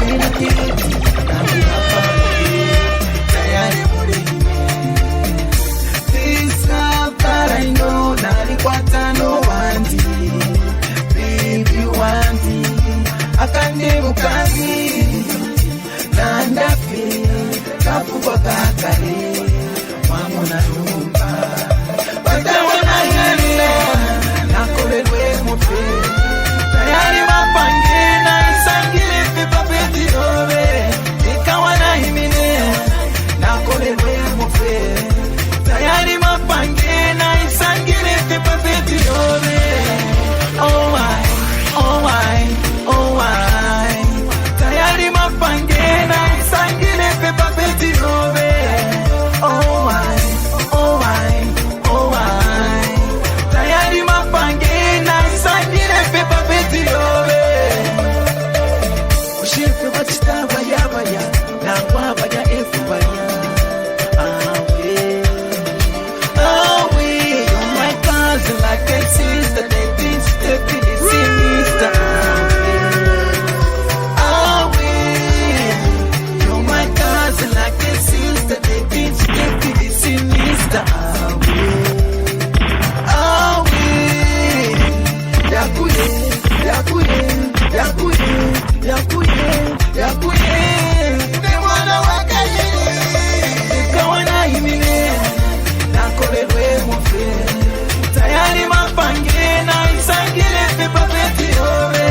Mina kiti nami hapa tayari mulime. This love that I know nalikwata no wanti baby wanti akandi mukazi nandafe kafuba kakale mwamuna numba watawana hile nakolelwe mufe tayari mapange na isangile pepa peti dobe ikawana himine nakolelwe mufe tayari mapange na isangile pepa peti dobe. Oh my, oh my, oh my tayari mapange na isangile pepa peti dobe. Oh my, oh my, oh my tayari mapange na isangile pepa peti dobe. Ushife wachita baya baya na kwa baya efu baya. You're my cousin like a sister. They think Stephanie see Mr. You're my cousin like a sister. They think Stephanie see Mr. Yakuye, yakuye, yakuye, yakuye, yakuye. They wanna walk kawana himine nakolelwe mufe tayari mapange na isangile pepa peti dobe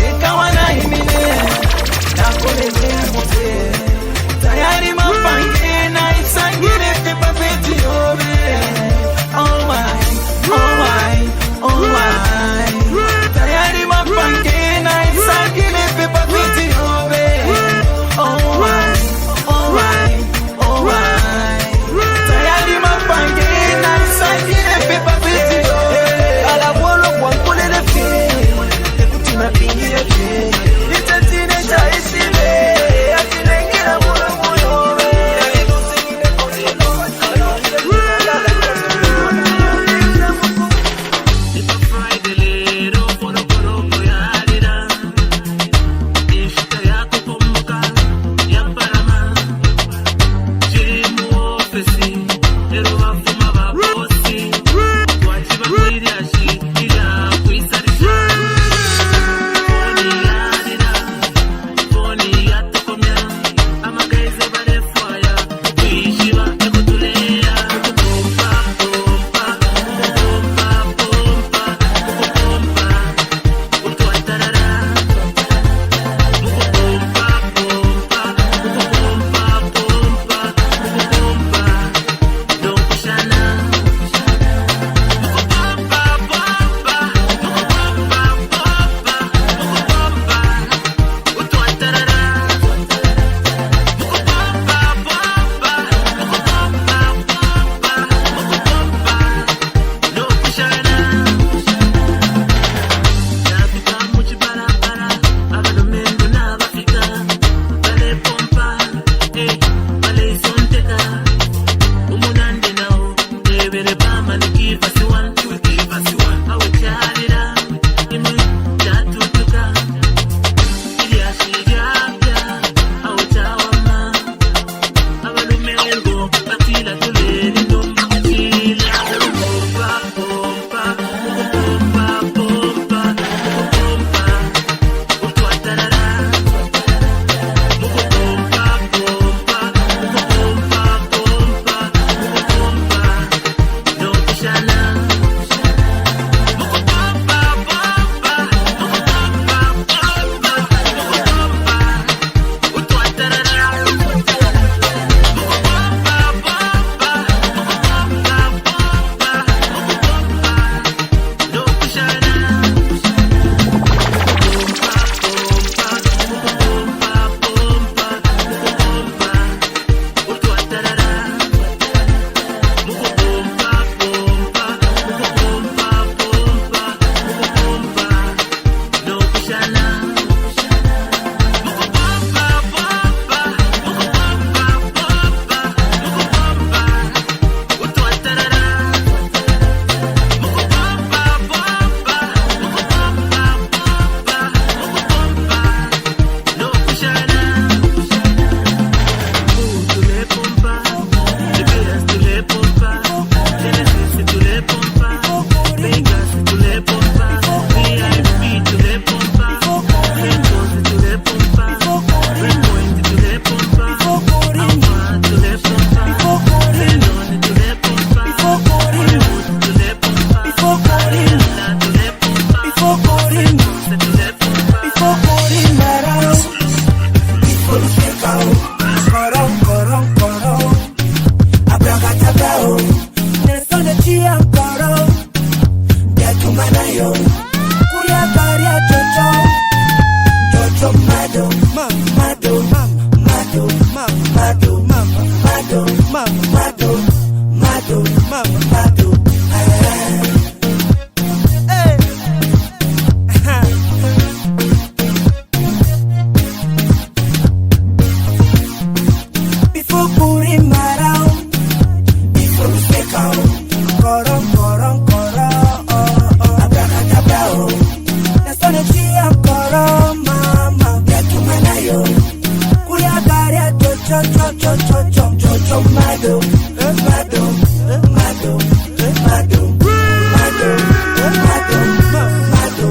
ikawana himine nakolelwe mufe tayari mapange na isangile pepa peti dobe. Oh my, oh my, oh my tayari mapange na isangile pepa peti dobe. Oh Mado, mama, Mado, mama, Mado, Mado, mama, Mado. Before putting my down, before we take out, koron, koron, koron, abracadabra, that's on the tree of koron, mama, yatumanayo, kuyagaria, cho, Mado, Mado, Mado, Mado, Mado, Mado, Mado, Mado,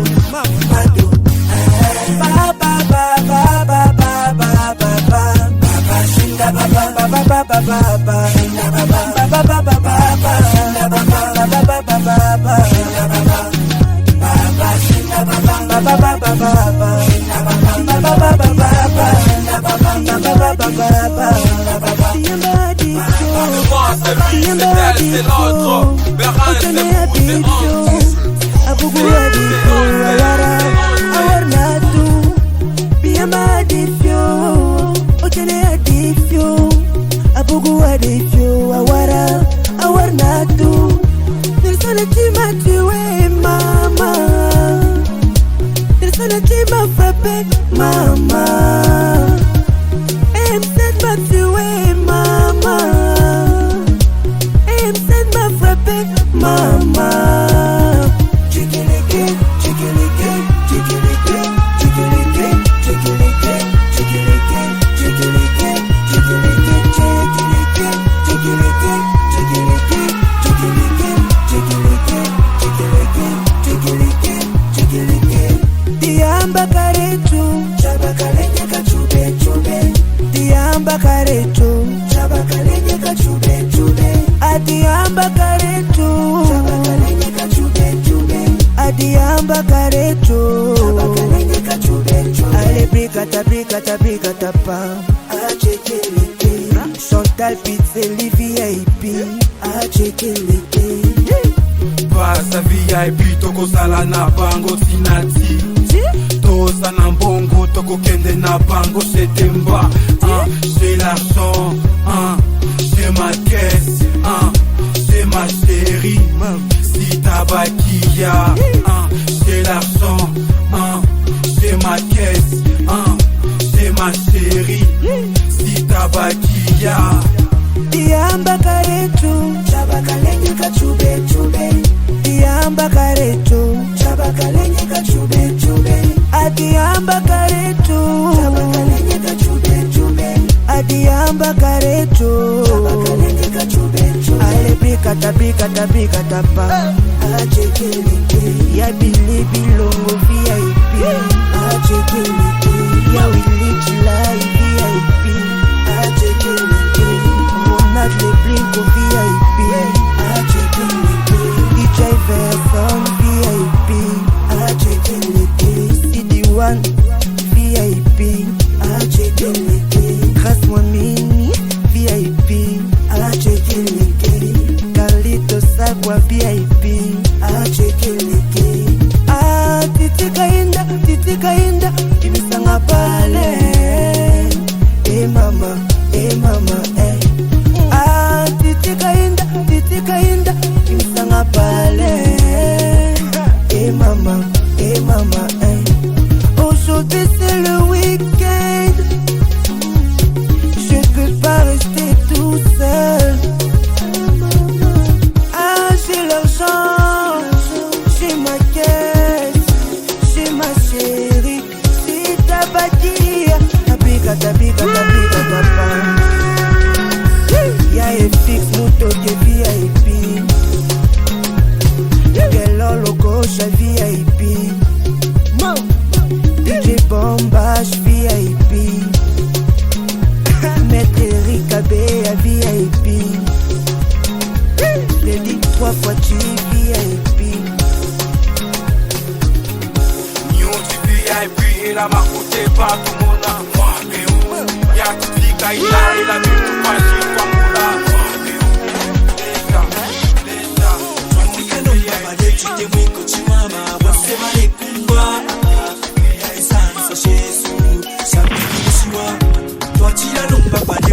Mama, I'm set back to way, mama. I'm set back for big mama. Chicken again, chicken again, chicken again, chicken again, chicken again, chicken again, chicken again, chicken again, chicken again, chicken again, chicken again, chicken again, chicken again, chicken again, chicken again, chicken again. Diamba karetu, chabakalenye kachube chube. Diamba karetu, chabakalenye kachube chube. Adiamba karetu, chabakalenye kachube chube. Adiamba karetu, chabakalenye kachube chube. Ale brikata pa. Achekeleke, Chantal Pizzeli VIP. Achekeleke. Pasa VIP toko sala na bango sinati. Tosa na mbongo toko kende na bango setemba. J'ai l'argent, j'ai ma caisse, j'ai ma chérie. Si tabakia, j'ai l'argent, j'ai ma caisse, j'ai ma chérie. Si tabakia. Diamba karetu, chabakalenye kachube chube. Diamba karetu, chabakalenye kachube chube. Adiamba karetu, chabakalenye kachube chube. Adiamba karetu, chabakalenye kachube chube. Ale brikata pa. Achekeleke, ya bilibi longo VIP. Achekeleke, ya wilichila VIP. Achekeleke, Ronald Leblinko VIP. Achekeleke, DJ Verson VIP. Achekeleke, CD1 VIP. Achekeleke, Grace Mwamini VIP. Achekeleke, Carlito Sagwa VIP. Achekeleke, titika inda, ibisanga pale. Mama, titika inda, ibisanga pale. Mama, aujourd'hui c'est le week-end. Je peux pas rester tout seul. J'ai l'argent, j'ai ma caisse, j'ai ma chérie. Si tabakia, tabika pa. Ya FX moto de VIP. Gelolo gauche VIP. DJ Bombash VIP. Maître Eric Abbé VIP. Lady 3 fois G VIP. Nyonti VIP et la marcote pas tout mon âme. Ya tika ila et la bible pas chez toi moula. Toi tu l'as non pas de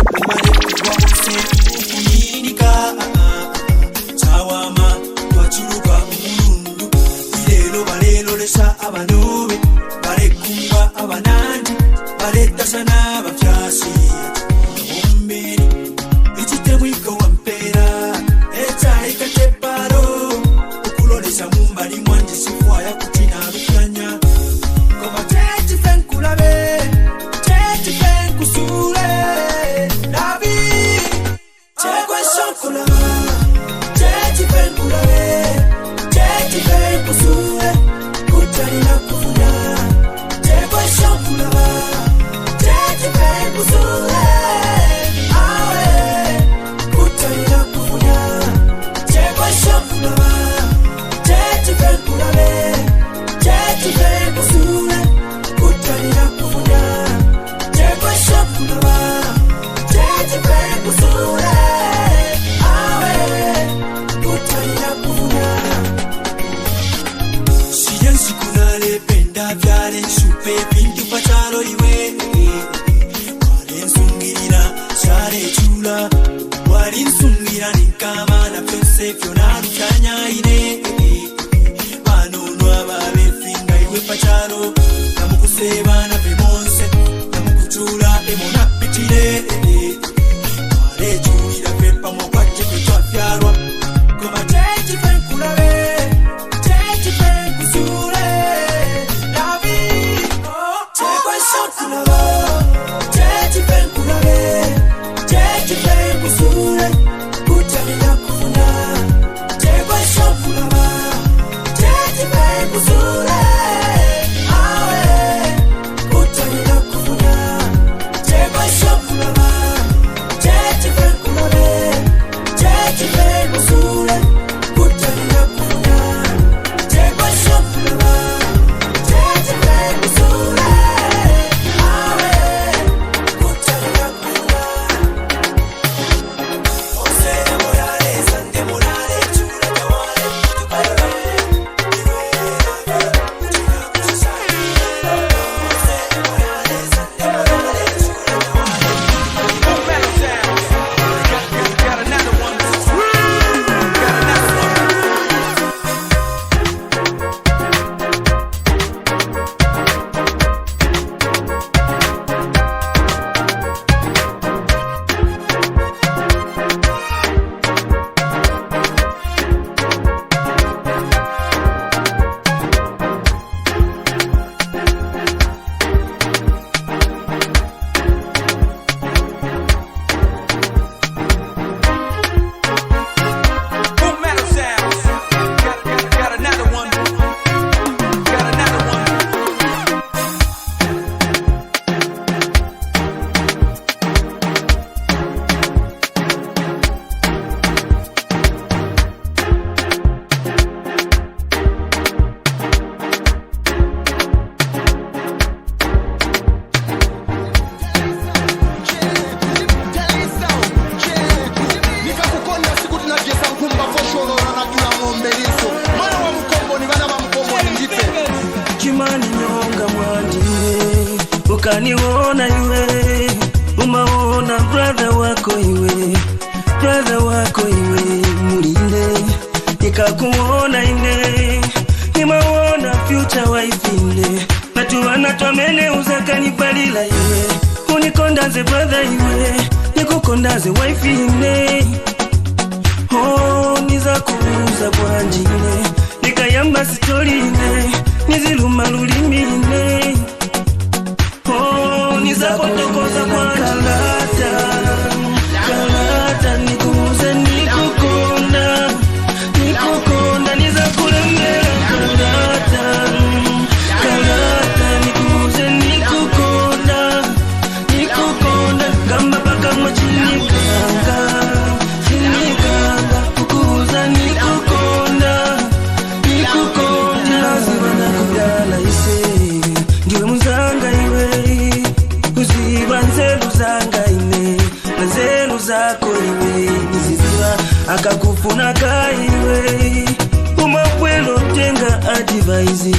ukaniona iwe, umaona brother wako iwe, brother wako iwe mulinde, nikakuona ine, nimaona future wife ine, natuwana twamene uzakanibalila iwe, unikondaze brother iwe, nikukondaze wife ine. Oh, niza kuuza bwanjine, nikayamba storyine, niziluma lulimine. Oh, niza potokoza bwanjine, kalata nikuuze nikukonda, nikukonda niza kulembela kalata, kalata nikuuze nikukonda, nikukonda gamba baka mwachinikanga. Zako iwe niziziwa akakufuna kaiwe umapwelo tenga advise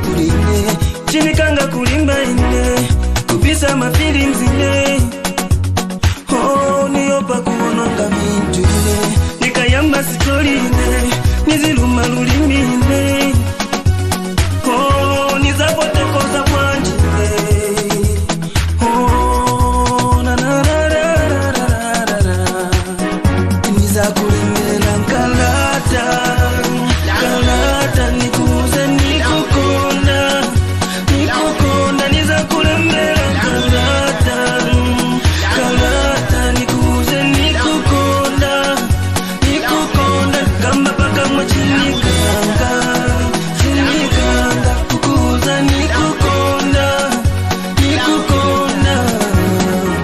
kuline chinikanga kulimba ine kupisa mafeelings ine. Oh, niyopa kuononga mintu ine nikayamba story ine niziluma lulimi ine. Oh, nizapotokoza bwanji kalata nikuuze nikukonda, nikukonda niza kulembela kalata, kalata nikuuze nikukonda, nikukonda gamba paka mwachinikanga, chinikanga kukuuza nikukonda, nikukonda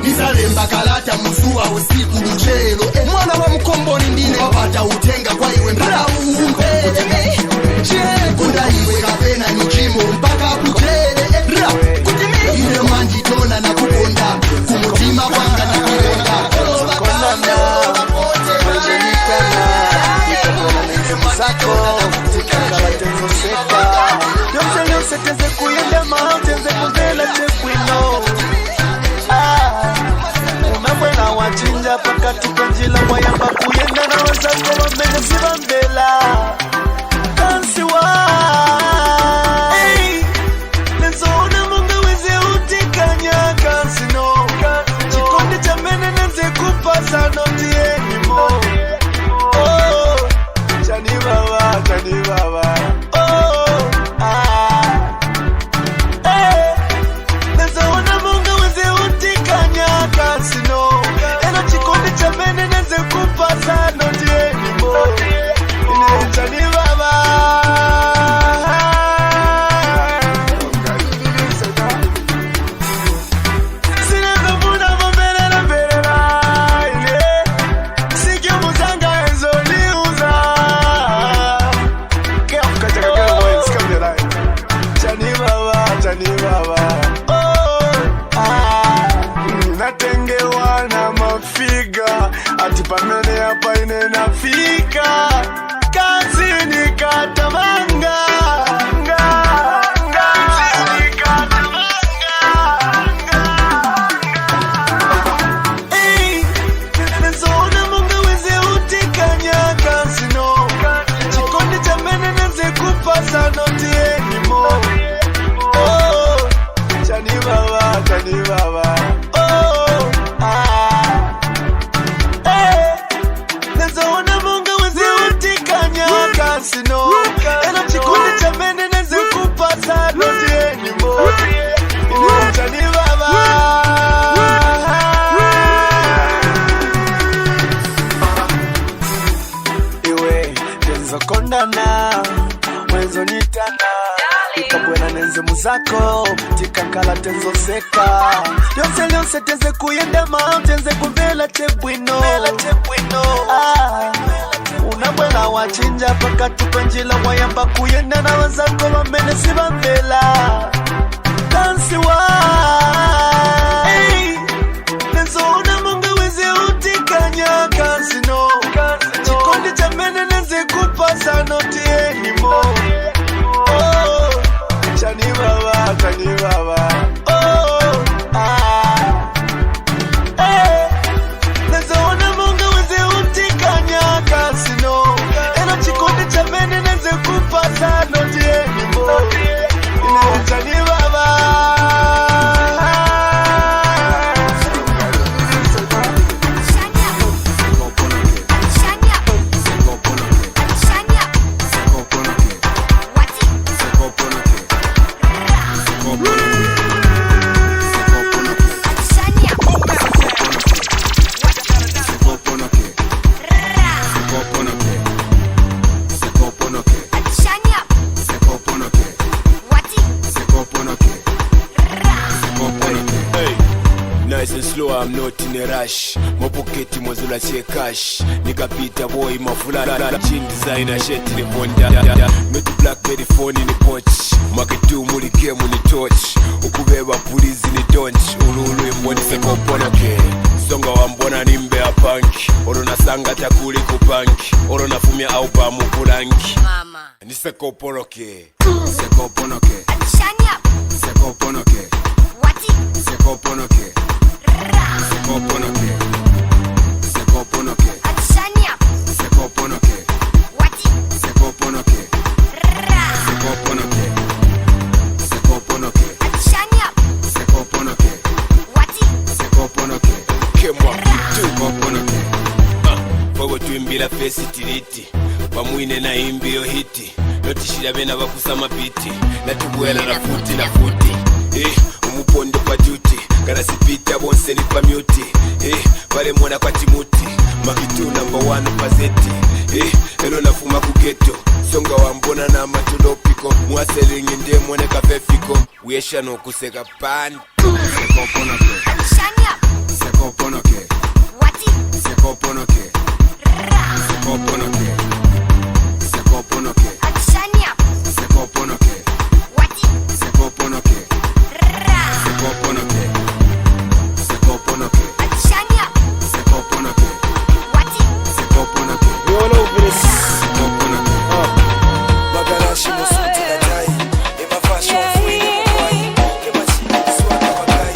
nizalemba kalata musuwa usiku mchelo mwana wa mkomboni ndine wapata utenga kwa iwe mpaka uumbe kunda iwe kapena nichimo mpaka kutere ile manjitona na kukonda kumutima wanga na kukonda Teze kuyenda mauteze kuvela chekwino umabwena wachinja pakati kanjila wayamba kuyenda na wazako wambele sibambela kansiwa nezona munga weze utikanya kansino chikondi cha mene nenze kupasa notie nimo chani baba nezona munga weze utikanya kansino eno chikondi cha mene nenze kupasa notie nimo chani baba natengewa na mafiga ati pamene hapa ine nafika kazi nikatamanga nezona munga weze utikanya kansino chikondi cha mene neze kupasa notie nimo chani baba nezona munga weze utikanya kansino eno chikundi cha mene neze kupasa notie nimo chani baba iwe tenzokondana mwenzo nitana ikabwena nenze muzako tikakala tenzoseka lyonse teze kuyenda tenze kuvela chebwino unabwena wachinja pakati panjila wayamba kuyenda na wazako wamene sibambela kansiwa nezona munga weze utikanya kansino chikondi cha mene nenze kupasa notie nimo chani baba and slow, I'm not in a rush. Mopoketi mwazula che cash. Nikapita boy mafula chin designer shit in the bonda. Metu blackberry phone in the poch. Maketu muli game ni torch. Ukubeba police ni donch. Ululu imboni seko ponoke. Songa wambona nimbe a punk. Orona sanga takuli kupanki. Orona fumia au pa mukulanki. Mama Ni seko ponoke. Seko ponoke, Shania seko ponoke, Wati seko ponoke, seko ponoke, seko ponoke, Shania seko ponoke, Wati seko ponoke, seko ponoke, seko ponoke, Shania seko ponoke, Wati seko ponoke, Kemwa kitu. seko ponoke. Fogo tuimbira fesi tiriti. Pamwine na imbio hiti. Notishira bena bakusama piti. Natubwela na futi. Umupondo pa duty. Kana sipita bonse ni pa mute. Pale mwana kwa timuti. Makitu number 1 pazeti. Elo nafuma kugeto. Songa wambona na matulopiko. Mwaselingi ndiye mwone kafefiko. Uyesha no kuseka pan. Seko ponoke, Shania seko ponoke, Wati seko ponoke, seko ponoke, seko ponoke, Shania seko ponoke, Wati seko ponoke, seko ponoke, seko ponoke, Shania seko ponoke, Wati seko ponoke, We all over this. seko ponoke. Magarashi musuti na tai. Ema fashion free ema kwai. Ema chini swaka wakai.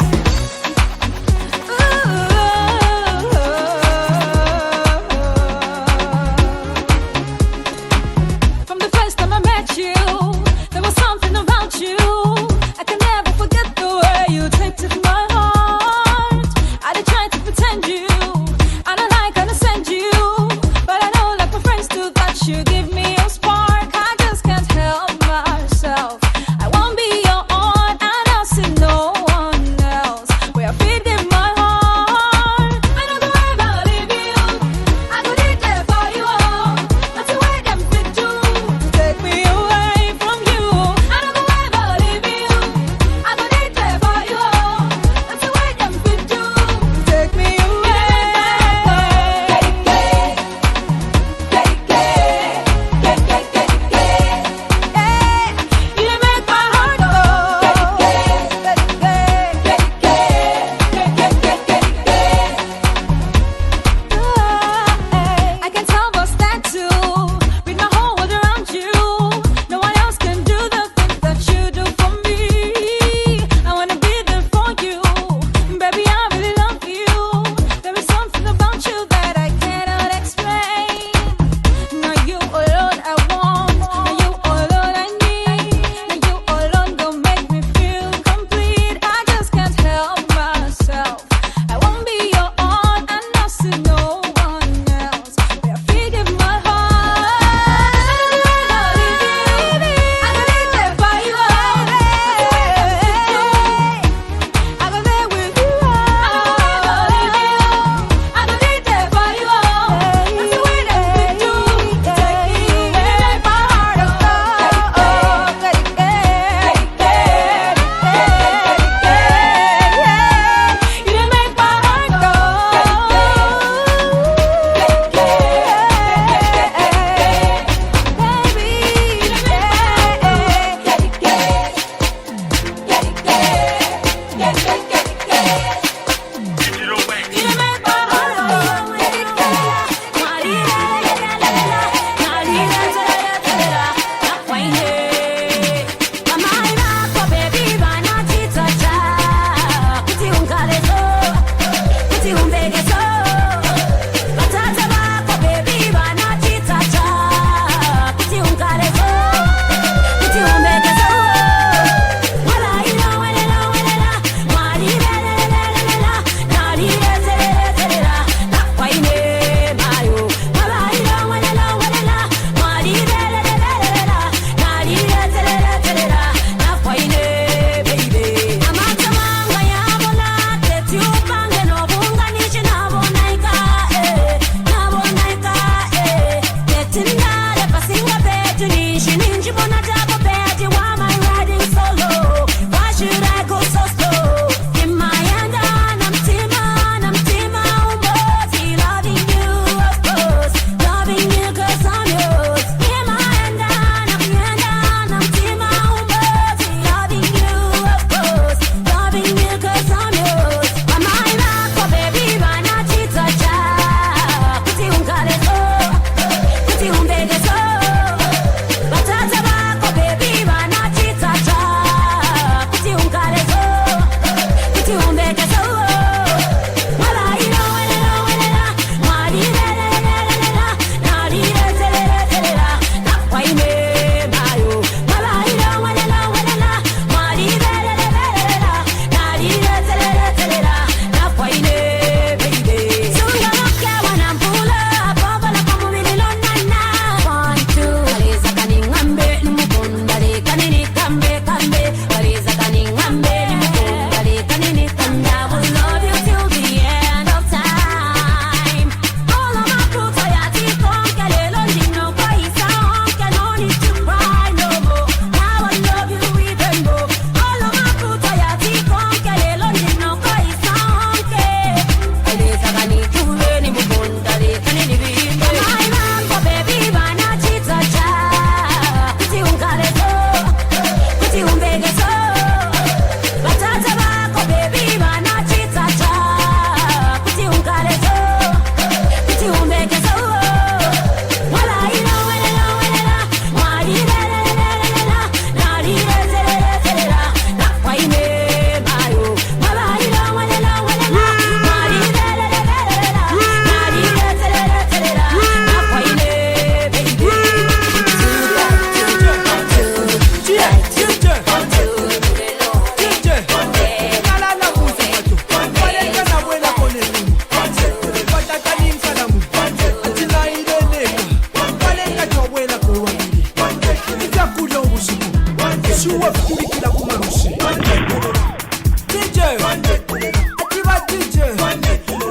Ativa DJ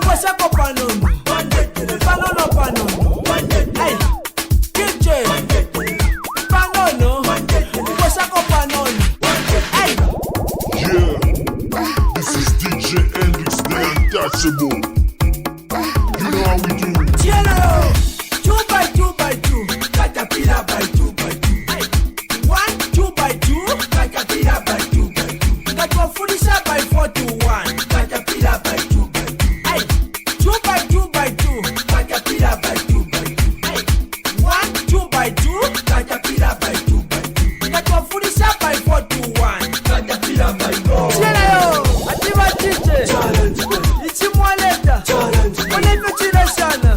Kwashako panono Panono Hey DJ Panono Kwashako panono Hey Yeah, this is DJ Hendrix, the Untouchable. You know how we do. General 2 by 2 by 2 Caterpillar by 2 by 2 1 2 by 2 Caterpillar by 2 by 2 Katuwafunisha by 4 to 1 Caterpillar by 2 by 2 2 by 2 by 2 Caterpillar by 2 by 2 1 2 by 2 Caterpillar by 2 by 2 Katuwafunisha by 4 to 1 Caterpillar by 2 General Ativa DJ Ichimwaleta Olivyo Chirashana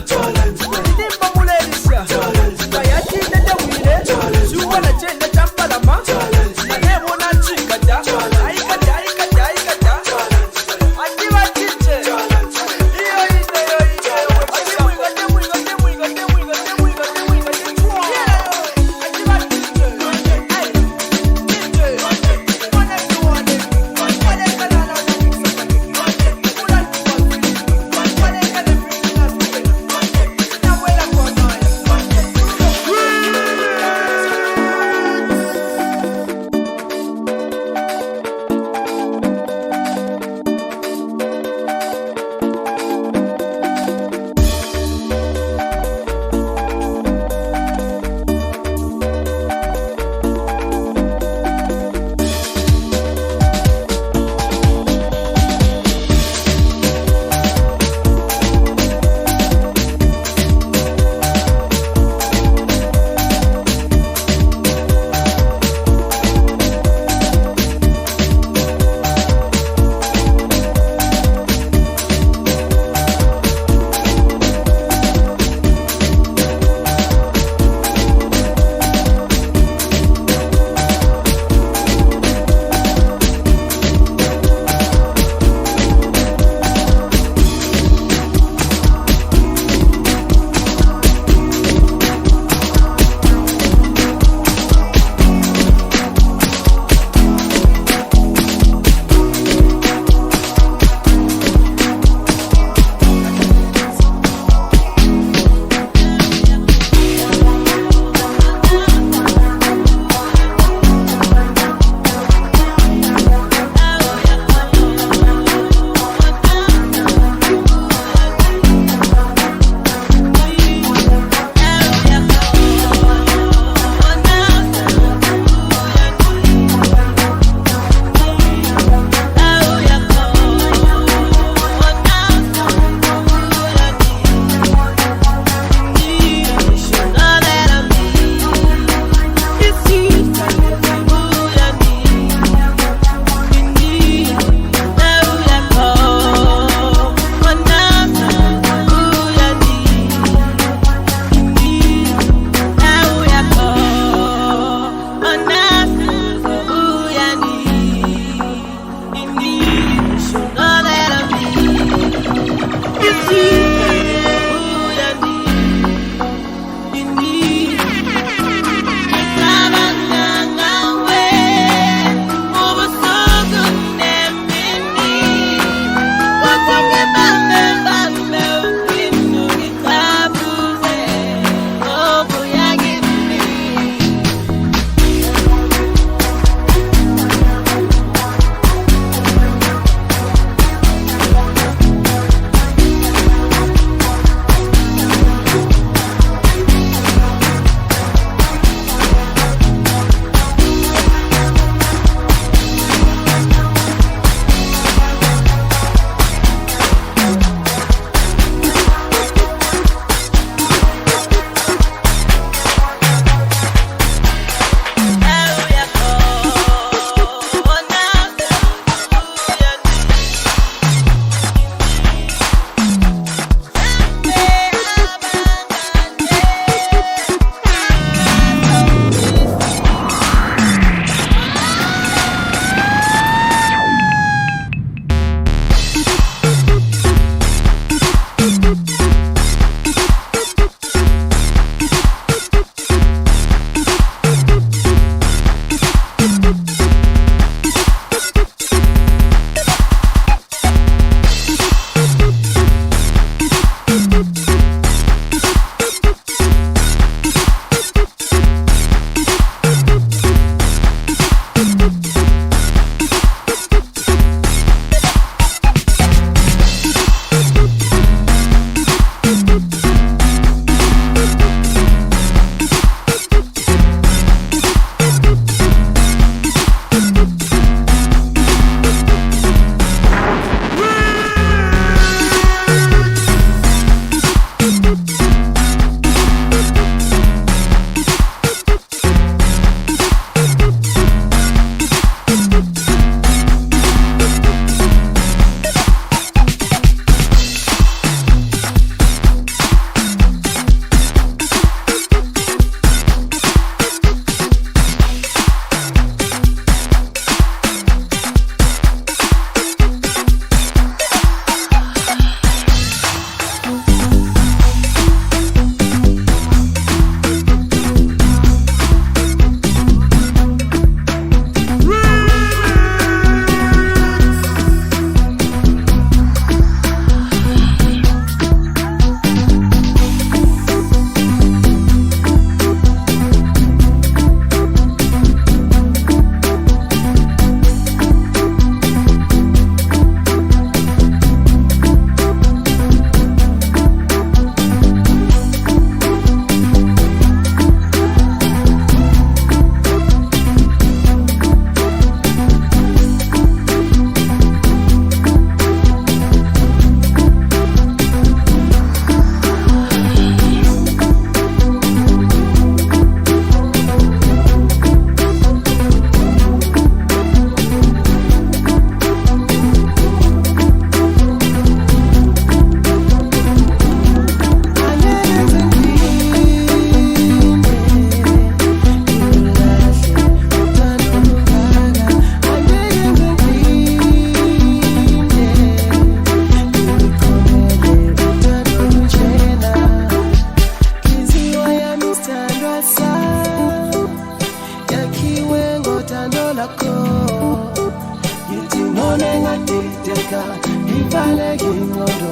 ngivaleke ingqondo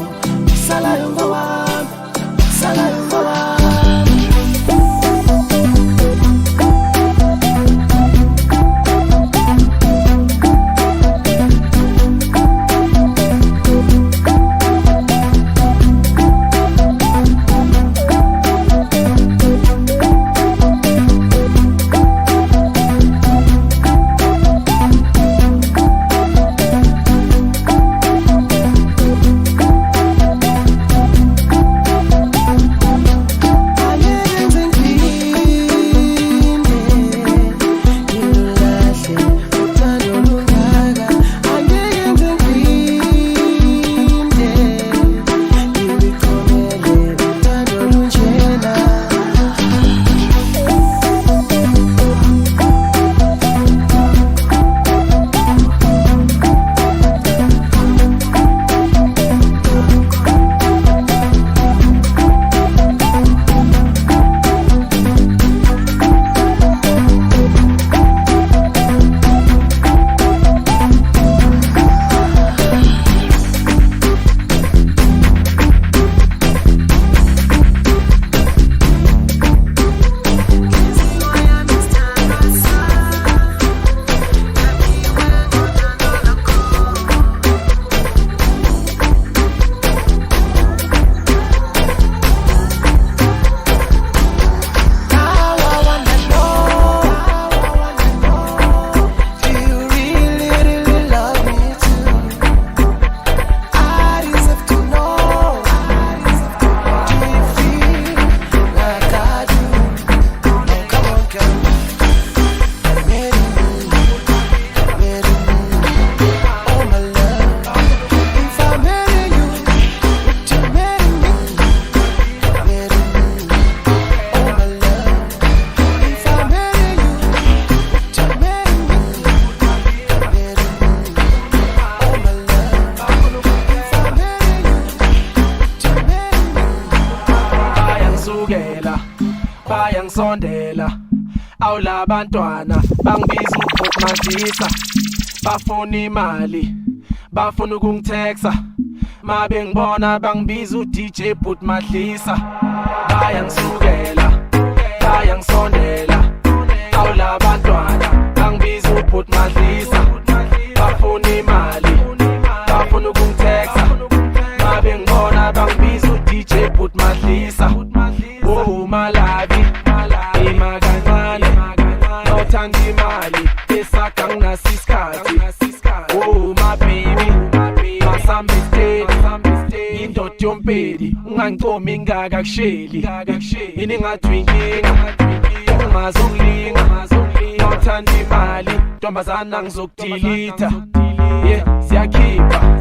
salayo ngowami salayo ngowami Bayangisondela awula bantwana bangibiza ukubhotmazisa bafuna imali bafuna ukungitexa mabe ngibona bangibiza uDJ Bhutmadlisa bayangisukela bayangisondela awula bantwana bangibiza uBhutmadlisa bafuna imali bafuna ukungitexa mabe ngibona bangibiza uDJ Bhutmadlisa oh malabi imakancane nothanda imali esaka nginasisikhathi oh my baby masambistedi indoda yompedi ungangicomi ingaka kusheli ini ngathi inkinga ungazongilinga nothanda imali ntombazana ngizokudilita yeah siyakhipha